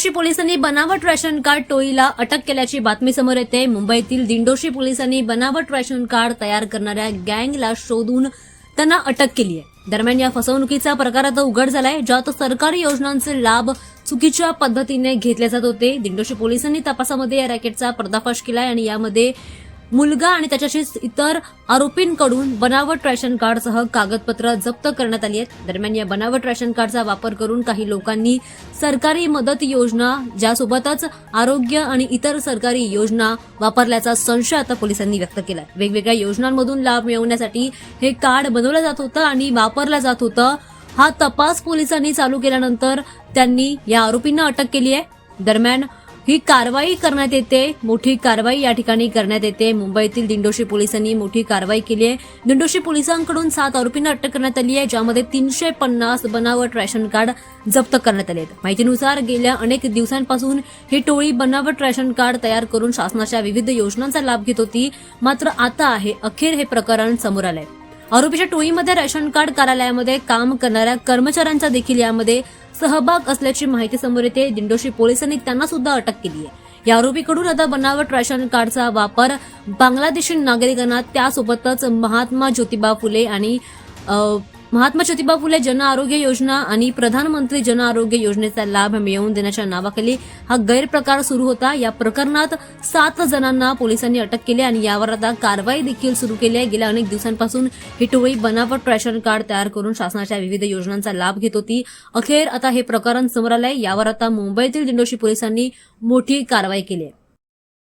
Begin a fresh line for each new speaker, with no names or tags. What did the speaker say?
दिंडोशी पोलिसांनी बनावट ration card टोळीला अटक केल्याची बातमी समोर येते। मुंबईतील दिंडोशी पोलिसांनी बनावट रेशन कार्ड तयार करणाऱ्या गँगला शोधून त्यांना अटक केली आहे। दरम्यान या फसवणुकीचा प्रकार आता उघड झालाय, ज्यात सरकारी योजनांचे लाभ चुकीच्या पद्धतीने घेतले जात होते। दिंडोशी पोलिसांनी तपासामध्ये या रॅकेटचा पर्दाफाश केलाय आणि यामध्ये मुलगा आणि त्याच्याशी इतर आरोपींकडून बनावट रेशन कार्डसह कागदपत्र जप्त करण्यात आली आहेत। दरम्यान या बनावट रेशन कार्डचा वापर करून काही लोकांनी सरकारी मदत योजना ज्यासोबतच आरोग्य आणि इतर सरकारी योजना वापरल्याचा संशय आता पोलिसांनी व्यक्त केलाय। वेगवेगळ्या योजनांमधून लाभ मिळवण्यासाठी हे कार्ड बनवलं जात होतं आणि वापरलं जात होतं। हा तपास पोलिसांनी चालू केल्यानंतर त्यांनी या आरोपींना अटक केली आहे। दरम्यान ही कारवाई करण्यात येते, मोठी कारवाई या ठिकाणी करण्यात येते। मुंबईतील दिंडोशी पोलिसांनी मोठी कारवाई केली आहे। दिंडोशी पोलिसांकडून 7 आरोपींना अटक करण्यात आली आहे, ज्यामध्ये 350 बनावट रेशन कार्ड जप्त करण्यात आले आहेत। माहितीनुसार गेल्या अनेक दिवसांपासून ही टोळी बनावट रेशन कार्ड तयार करून शासनाच्या विविध योजनांचा लाभ घेत होती। मात्र आता अखेर हे प्रकरण समोर आलंय। आरोपीच्या टोळीमध्ये रेशन कार्ड कार्यालयामध्ये काम करणाऱ्या कर्मचाऱ्यांचा देखील यामध्ये सहभाग असल्याची माहिती समोर येते। दिंडोशी पोलिसांनी त्यांना सुद्धा अटक केली आहे। या आरोपीकडून आता बनावट रेशन कार्डचा वापर बांगलादेशी नागरिकांना त्यासोबतच महात्मा ज्योतिबा फुले जन आरोग्य योजना आणि प्रधानमंत्री जन आरोग्य योजनेचा लाभ मिळवून देण्याच्या नावाखाली हा गैरप्रकार सुरू होता। या प्रकरणात 7 जणांना पोलिसांनी अटक केली आणि यावर आता कारवाई देखील सुरू केली आहे। गेल्या अनेक दिवसांपासून ही टोळी बनावट रेशन कार्ड तयार करून शासनाच्या विविध योजनांचा लाभ घेत होती। अखेर आता हे प्रकरण समोर आलंय। यावर आता मुंबईतील दिंडोशी पोलिसांनी मोठी कारवाई केली आहे।